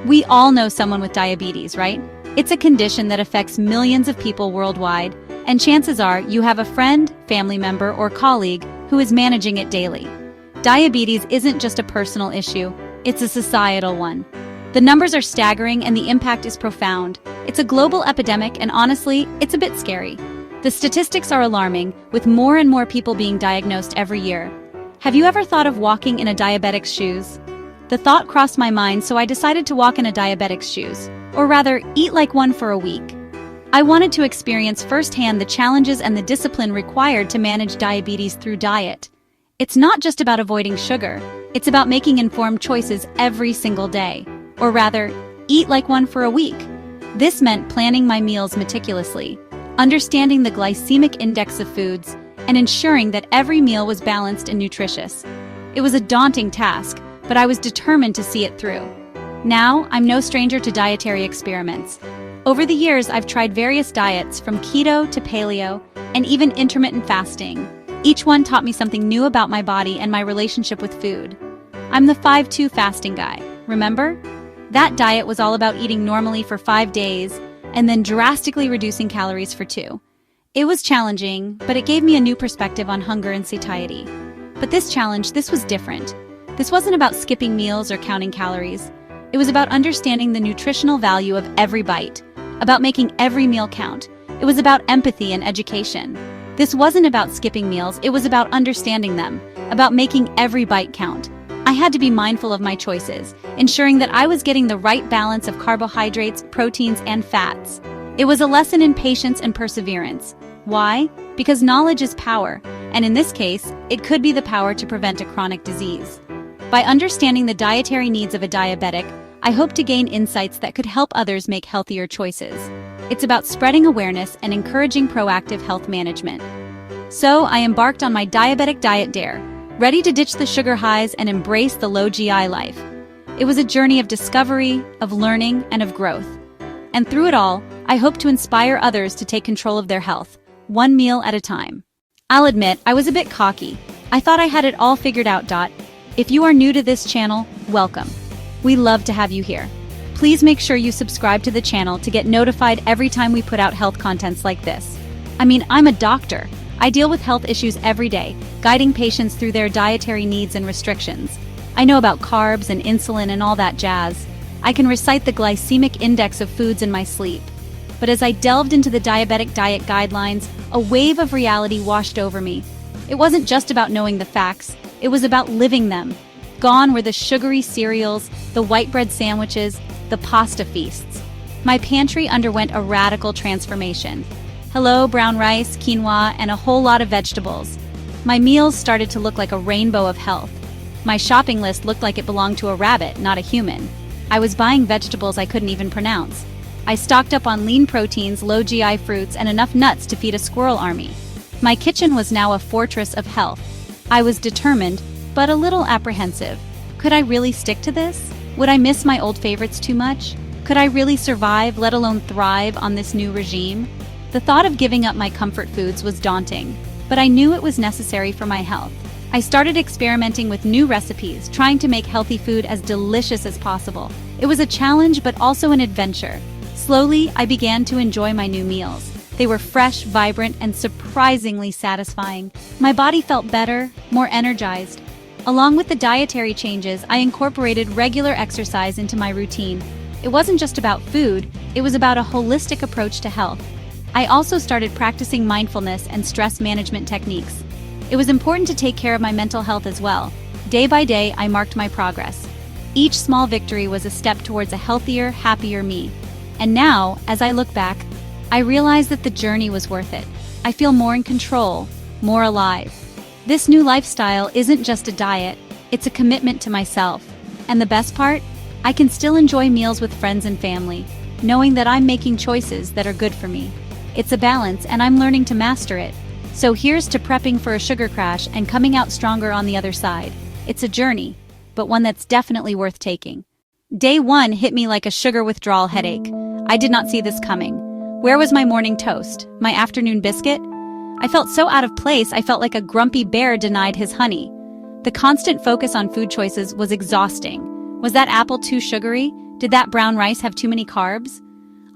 We all know someone with diabetes, right? It's a condition that affects millions of people worldwide, and chances are you have a friend, family member, or colleague who is managing it daily. Diabetes isn't just a personal issue, it's a societal one. The numbers are staggering and the impact is profound. It's a global epidemic and honestly, it's a bit scary. The statistics are alarming, with more and more people being diagnosed every year. Have you ever thought of walking in a diabetic's shoes? The thought crossed my mind, so I decided to walk in a diabetic's shoes, or rather, eat like one for a week. I wanted to experience firsthand the challenges and the discipline required to manage diabetes through diet. It's not just about avoiding sugar, it's about making informed choices every single day. Or rather, eat like one for a week. This meant planning my meals meticulously, understanding the glycemic index of foods, and ensuring that every meal was balanced and nutritious. It was a daunting task, but I was determined to see it through. Now, I'm no stranger to dietary experiments. Over the years, I've tried various diets from keto to paleo, and even intermittent fasting. Each one taught me something new about my body and my relationship with food. I'm the 5-2 fasting guy, remember? That diet was all about eating normally for 5 days, and then drastically reducing calories for 2. It was challenging, but it gave me a new perspective on hunger and satiety. But this was different. This wasn't about skipping meals or counting calories. It was about understanding the nutritional value of every bite, about making every meal count. It was about empathy and education. This wasn't about skipping meals, it was about understanding them, about making every bite count. I had to be mindful of my choices, ensuring that I was getting the right balance of carbohydrates, proteins, and fats. It was a lesson in patience and perseverance. Why? Because knowledge is power, and in this case, it could be the power to prevent a chronic disease. By understanding the dietary needs of a diabetic, I hope to gain insights that could help others make healthier choices. It's about spreading awareness and encouraging proactive health management. So, I embarked on my diabetic diet dare, ready to ditch the sugar highs and embrace the low GI life. It was a journey of discovery, of learning, and of growth. And through it all, I hope to inspire others to take control of their health, one meal at a time. I'll admit, I was a bit cocky. I thought I had it all figured out. If you are new to this channel, welcome. We love to have you here. Please make sure you subscribe to the channel to get notified every time we put out health contents like this. I mean, I'm a doctor. I deal with health issues every day, guiding patients through their dietary needs and restrictions. I know about carbs and insulin and all that jazz. I can recite the glycemic index of foods in my sleep. But as I delved into the diabetic diet guidelines, a wave of reality washed over me. It wasn't just about knowing the facts, it was about living them. Gone were the sugary cereals, the white bread sandwiches, the pasta feasts. My pantry underwent a radical transformation. Hello, brown rice, quinoa, and a whole lot of vegetables. My meals started to look like a rainbow of health. My shopping list looked like it belonged to a rabbit, not a human. I was buying vegetables I couldn't even pronounce. I stocked up on lean proteins, low GI fruits, and enough nuts to feed a squirrel army. My kitchen was now a fortress of health. I was determined, but a little apprehensive. Could I really stick to this? Would I miss my old favorites too much? Could I really survive, let alone thrive, on this new regime? The thought of giving up my comfort foods was daunting, but I knew it was necessary for my health. I started experimenting with new recipes, trying to make healthy food as delicious as possible. It was a challenge, but also an adventure. Slowly, I began to enjoy my new meals. They were fresh, vibrant, and surprisingly satisfying. My body felt better, more energized. Along with the dietary changes, I incorporated regular exercise into my routine. It wasn't just about food, it was about a holistic approach to health. I also started practicing mindfulness and stress management techniques. It was important to take care of my mental health as well. Day by day, I marked my progress. Each small victory was a step towards a healthier, happier me. And now, as I look back, I realize that the journey was worth it. I feel more in control, more alive. This new lifestyle isn't just a diet, it's a commitment to myself. And the best part? I can still enjoy meals with friends and family, knowing that I'm making choices that are good for me. It's a balance, and I'm learning to master it. So here's to prepping for a sugar crash and coming out stronger on the other side. It's a journey, but one that's definitely worth taking. Day 1 hit me like a sugar withdrawal headache. I did not see this coming. Where was my morning toast? My afternoon biscuit? I felt so out of place, I felt like a grumpy bear denied his honey. The constant focus on food choices was exhausting. Was that apple too sugary? Did that brown rice have too many carbs?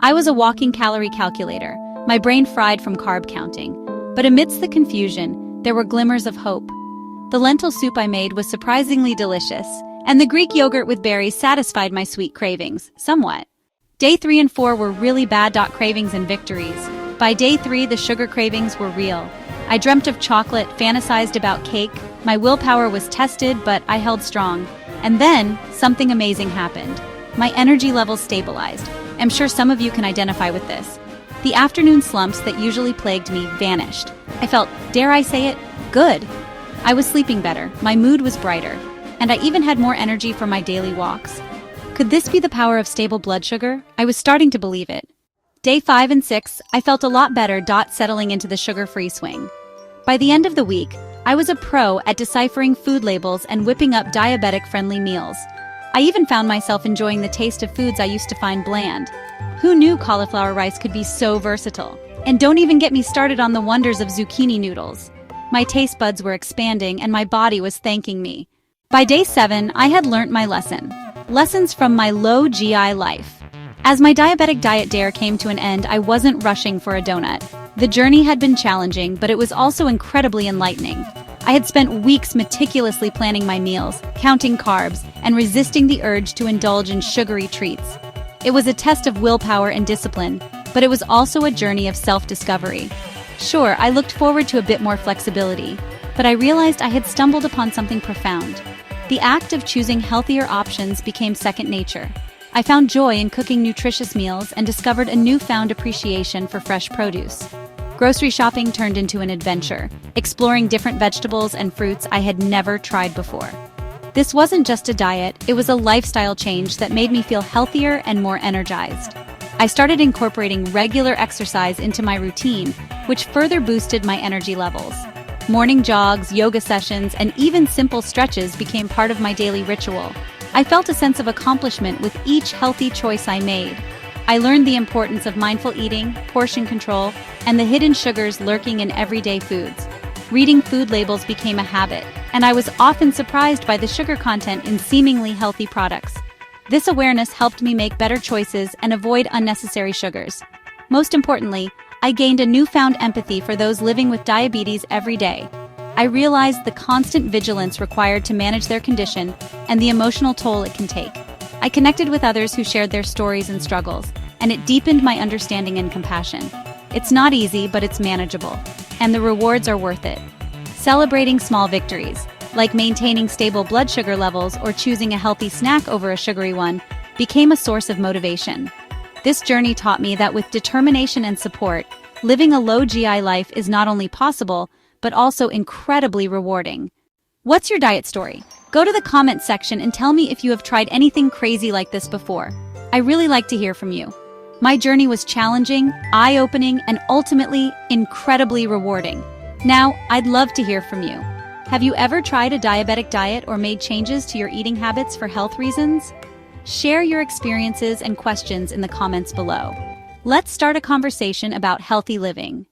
I was a walking calorie calculator, my brain fried from carb counting. But amidst the confusion, there were glimmers of hope. The lentil soup I made was surprisingly delicious, and the Greek yogurt with berries satisfied my sweet cravings, somewhat. Day 3 and 4 were really bad. Cravings and victories. By day 3, the sugar cravings were real. I dreamt of chocolate, fantasized about cake. My willpower was tested, but I held strong. And then, something amazing happened. My energy levels stabilized. I'm sure some of you can identify with this. The afternoon slumps that usually plagued me vanished. I felt, dare I say it, good. I was sleeping better, my mood was brighter, and I even had more energy for my daily walks. Could this be the power of stable blood sugar? I was starting to believe it. Day 5 and 6, I felt a lot better. Settling into the sugar-free swing. By the end of the week, I was a pro at deciphering food labels and whipping up diabetic-friendly meals. I even found myself enjoying the taste of foods I used to find bland. Who knew cauliflower rice could be so versatile? And don't even get me started on the wonders of zucchini noodles. My taste buds were expanding and my body was thanking me. By day 7, I had learnt my lesson. Lessons from my low GI life. As my diabetic diet dare came to an end, I wasn't rushing for a donut. The journey had been challenging, but it was also incredibly enlightening. I had spent weeks meticulously planning my meals, counting carbs, and resisting the urge to indulge in sugary treats. It was a test of willpower and discipline, but it was also a journey of self-discovery. Sure, I looked forward to a bit more flexibility, but I realized I had stumbled upon something profound. The act of choosing healthier options became second nature. I found joy in cooking nutritious meals and discovered a newfound appreciation for fresh produce. Grocery shopping turned into an adventure, exploring different vegetables and fruits I had never tried before. This wasn't just a diet, it was a lifestyle change that made me feel healthier and more energized. I started incorporating regular exercise into my routine, which further boosted my energy levels. Morning jogs, yoga sessions, and even simple stretches became part of my daily ritual. I felt a sense of accomplishment with each healthy choice I made. I learned the importance of mindful eating, portion control, and the hidden sugars lurking in everyday foods. Reading food labels became a habit, and I was often surprised by the sugar content in seemingly healthy products. This awareness helped me make better choices and avoid unnecessary sugars. Most importantly, I gained a newfound empathy for those living with diabetes every day. I realized the constant vigilance required to manage their condition and the emotional toll it can take. I connected with others who shared their stories and struggles, and it deepened my understanding and compassion. It's not easy, but it's manageable, and the rewards are worth it. Celebrating small victories, like maintaining stable blood sugar levels or choosing a healthy snack over a sugary one, became a source of motivation. This journey taught me that with determination and support, living a low GI life is not only possible, but also incredibly rewarding. What's your diet story? Go to the comments section and tell me if you have tried anything crazy like this before. I really like to hear from you. My journey was challenging, eye-opening, and ultimately incredibly rewarding. Now, I'd love to hear from you. Have you ever tried a diabetic diet or made changes to your eating habits for health reasons? Share your experiences and questions in the comments below. Let's start a conversation about healthy living.